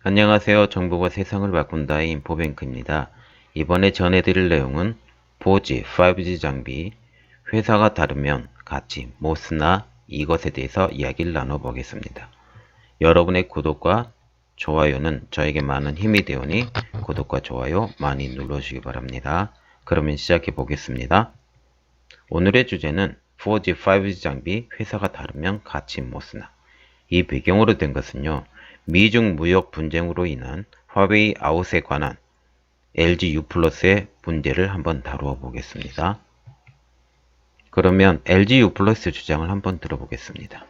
안녕하세요. 정보가 세상을 바꾼다의 인포뱅크입니다. 이번에 전해드릴 내용은 4G, 5G 장비, 회사가 다르면 같이 못 쓰나 이것에 대해서 이야기를 나눠보겠습니다. 여러분의 구독과 좋아요는 저에게 많은 힘이 되오니 구독과 좋아요 많이 눌러주시기 바랍니다. 그러면 시작해 보겠습니다. 오늘의 주제는 4G, 5G 장비, 회사가 다르면 같이 못 쓰나. 이 배경으로 된 것은요. 미중 무역 분쟁으로 인한 화웨이 아웃에 관한 LG U+의 문제를 한번 다루어 보겠습니다. 그러면 LG U+ 주장을 한번 들어보겠습니다.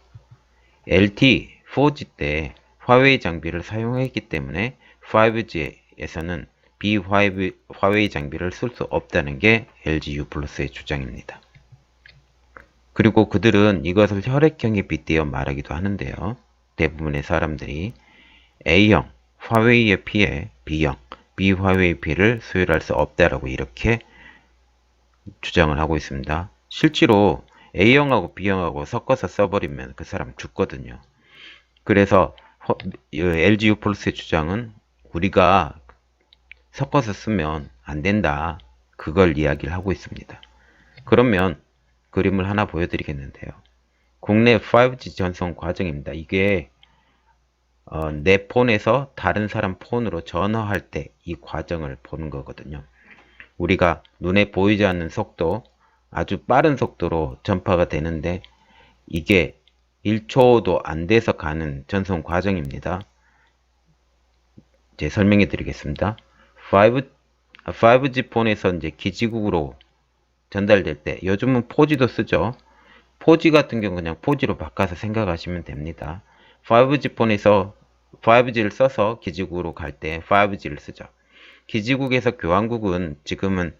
LTE 4G 때 화웨이 장비를 사용했기 때문에 5G에서는 비화웨이 장비를 쓸 수 없다는 게 LG U+의 주장입니다. 그리고 그들은 이것을 혈액형에 빗대어 말하기도 하는데요. 대부분의 사람들이 A형, 화웨이의 P에 B형, 비화웨이 P를 소유할 수 없다라고 이렇게 주장을 하고 있습니다. 실제로 A형하고 B형하고 섞어서 써버리면 그 사람 죽거든요. 그래서 LG U+의 주장은 우리가 섞어서 쓰면 안 된다. 그걸 이야기를 하고 있습니다. 그러면 그림을 하나 보여드리겠는데요. 국내 5G 전송 과정입니다. 이게 내 폰에서 다른 사람 폰으로 전화할 때 이 과정을 보는 거거든요. 우리가 눈에 보이지 않는 속도, 아주 빠른 속도로 전파가 되는데 이게 1초도 안 돼서 가는 전송 과정입니다. 이제 설명해 드리겠습니다. 5G 폰에서 이제 기지국으로 전달될 때 요즘은 4G도 쓰죠. 4G 같은 경우 그냥 4G로 바꿔서 생각하시면 됩니다. 5G 폰에서 5G를 써서 기지국으로 갈 때 5G를 쓰죠. 기지국에서 교환국은 지금은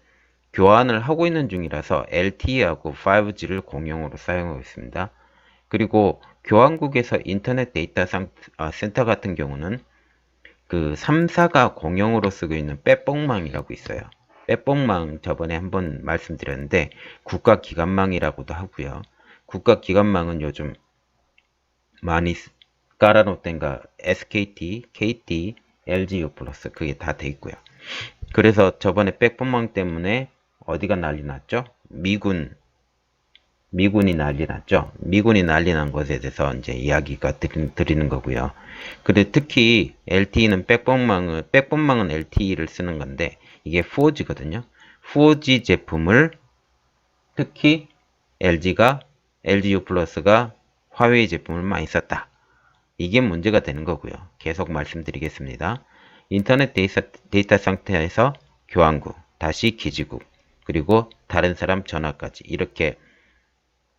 교환을 하고 있는 중이라서 LTE하고 5G를 공용으로 사용하고 있습니다. 그리고 교환국에서 인터넷 데이터 센터 같은 경우는 그 3사가 공용으로 쓰고 있는 빼뽕망이라고 있어요. 빼뽕망 저번에 한번 말씀드렸는데 국가기관망이라고도 하고요. 국가기관망은 요즘 많이 깔아놓은 가 SKT, KT, LGU+, 그게 다 돼 있고요. 그래서 저번에 백분망 때문에 어디가 난리 났죠? 미군이 난리 났죠? 미군이 난리 난 것에 대해서 이제 이야기가 드리는 거고요. 근데 특히 LTE는 백분망은 LTE를 쓰는 건데 이게 4G거든요. 4G 제품을 특히 LGU+가 화웨이 제품을 많이 썼다. 이게 문제가 되는 거고요. 계속 말씀드리겠습니다. 인터넷 데이터 상태에서 교환국, 다시 기지국, 그리고 다른 사람 전화까지 이렇게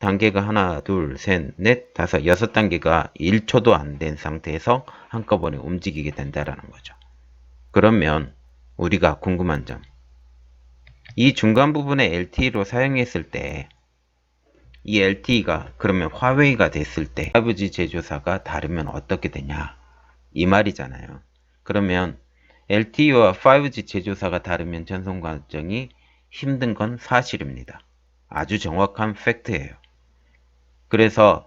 단계가 하나, 둘, 셋, 넷, 다섯, 6단계가 1초도 안 된 상태에서 한꺼번에 움직이게 된다라는 거죠. 그러면 우리가 궁금한 점, 이 중간 부분에 LTE로 사용했을 때 이 LTE가 그러면 화웨이가 됐을 때 5G 제조사가 다르면 어떻게 되냐 이 말이잖아요. 그러면 LTE와 5G 제조사가 다르면 전송 과정이 힘든 건 사실입니다. 아주 정확한 팩트예요. 그래서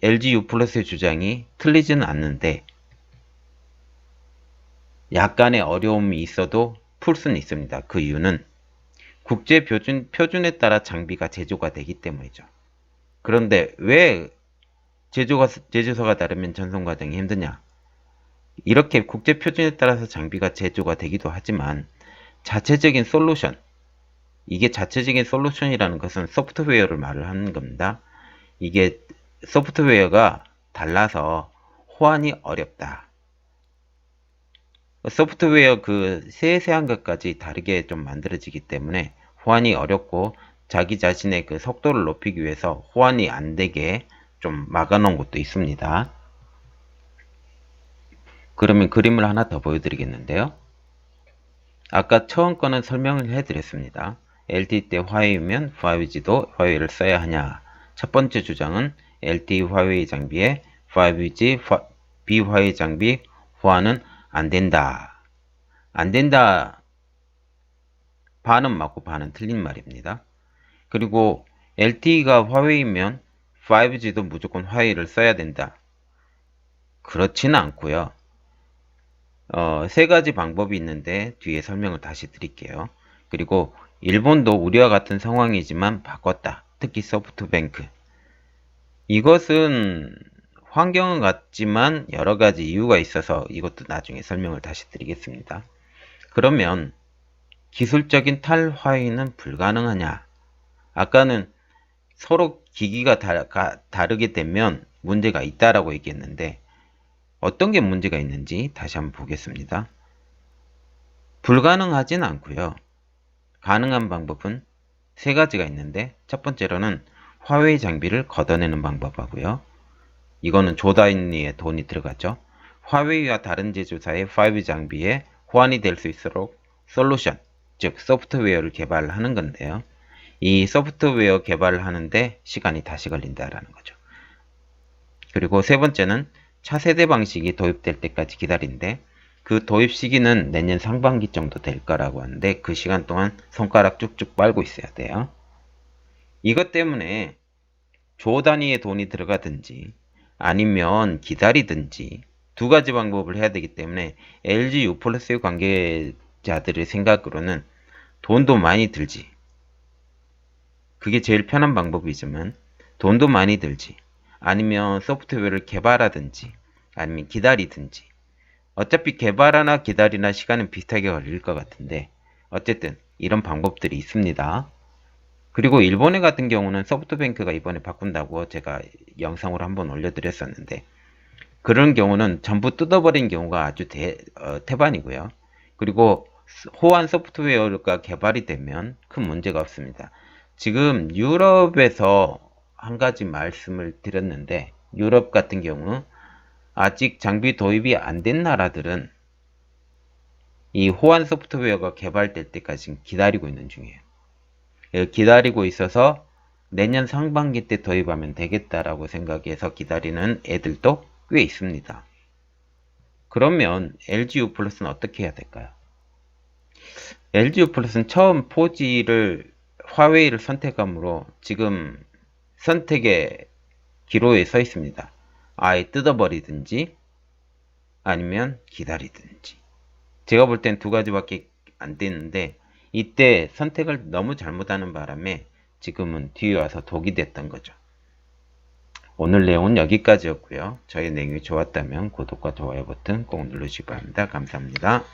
LG U+의 주장이 틀리지는 않는데 약간의 어려움이 있어도 풀 수는 있습니다. 그 이유는 국제 표준에 따라 장비가 제조가 되기 때문이죠. 그런데 왜 제조사가 다르면 전송 과정이 힘드냐? 이렇게 국제 표준에 따라서 장비가 제조가 되기도 하지만 자체적인 솔루션, 이게 자체적인 솔루션이라는 것은 소프트웨어를 말을 하는 겁니다. 이게 소프트웨어가 달라서 호환이 어렵다. 소프트웨어 그 세세한 것까지 다르게 좀 만들어지기 때문에 호환이 어렵고 자기 자신의 그 속도를 높이기 위해서 호환이 안 되게 좀 막아놓은 것도 있습니다. 그러면 그림을 하나 더 보여드리겠는데요. 아까 처음 거는 설명을 해드렸습니다. LTE 때 화웨이면 5G도 화웨이를 써야 하냐. 첫 번째 주장은 LTE 화웨이 장비에 5G 비화웨이 장비 호환은 안 된다. 안 된다. 반은 맞고 반은 틀린 말입니다. 그리고 LTE가 화웨이면 5G도 무조건 화웨이를 써야 된다. 그렇지는 않고요. 세 가지 방법이 있는데 뒤에 설명을 다시 드릴게요. 그리고 일본도 우리와 같은 상황이지만 바꿨다. 특히 소프트뱅크. 이것은 환경은 같지만 여러 가지 이유가 있어서 이것도 나중에 설명을 다시 드리겠습니다. 그러면 기술적인 탈화위는 불가능하냐? 아까는 서로 기기가 다르게 되면 문제가 있다라고 얘기했는데 어떤 게 문제가 있는지 다시 한번 보겠습니다. 불가능하진 않고요. 가능한 방법은 세 가지가 있는데 첫 번째로는 화웨이 장비를 걷어내는 방법하고요. 이거는 조 단위의 돈이 들어갔죠. 화웨이와 다른 제조사의 5G 장비에 호환이 될 수 있도록 솔루션, 즉 소프트웨어를 개발하는 건데요. 이 소프트웨어 개발을 하는데 시간이 다시 걸린다라는 거죠. 그리고 세 번째는 차세대 방식이 도입될 때까지 기다린데 그 도입 시기는 내년 상반기 정도 될 거라고 하는데 그 시간 동안 손가락 쭉쭉 빨고 있어야 돼요. 이것 때문에 조 단위의 돈이 들어가든지 아니면 기다리든지 두 가지 방법을 해야 되기 때문에 LG U+의 관계자들의 생각으로는 돈도 많이 들지. 그게 제일 편한 방법이지만 돈도 많이 들지. 아니면 소프트웨어를 개발하든지 아니면 기다리든지. 어차피 개발하나 기다리나 시간은 비슷하게 걸릴 것 같은데 어쨌든 이런 방법들이 있습니다. 그리고 일본에 같은 경우는 소프트뱅크가 이번에 바꾼다고 제가 영상으로 한번 올려드렸었는데 그런 경우는 전부 뜯어버린 경우가 아주 태반이고요. 그리고 호환 소프트웨어가 개발이 되면 큰 문제가 없습니다. 지금 유럽에서 한 가지 말씀을 드렸는데 유럽 같은 경우 아직 장비 도입이 안 된 나라들은 이 호환 소프트웨어가 개발될 때까지 기다리고 있는 중이에요. 기다리고 있어서 내년 상반기 때 도입하면 되겠다라고 생각해서 기다리는 애들도 꽤 있습니다. 그러면 LG U+는 어떻게 해야 될까요? LG U+는 처음 4G를 화웨이를 선택함으로 지금 선택의 기로에 서 있습니다. 아예 뜯어버리든지 아니면 기다리든지. 제가 볼 땐 두 가지밖에 안 되는데 이때 선택을 너무 잘못하는 바람에 지금은 뒤에 와서 독이 됐던 거죠. 오늘 내용은 여기까지였고요. 저희 내용이 좋았다면 구독과 좋아요 버튼 꼭 눌러주시기 바랍니다. 감사합니다.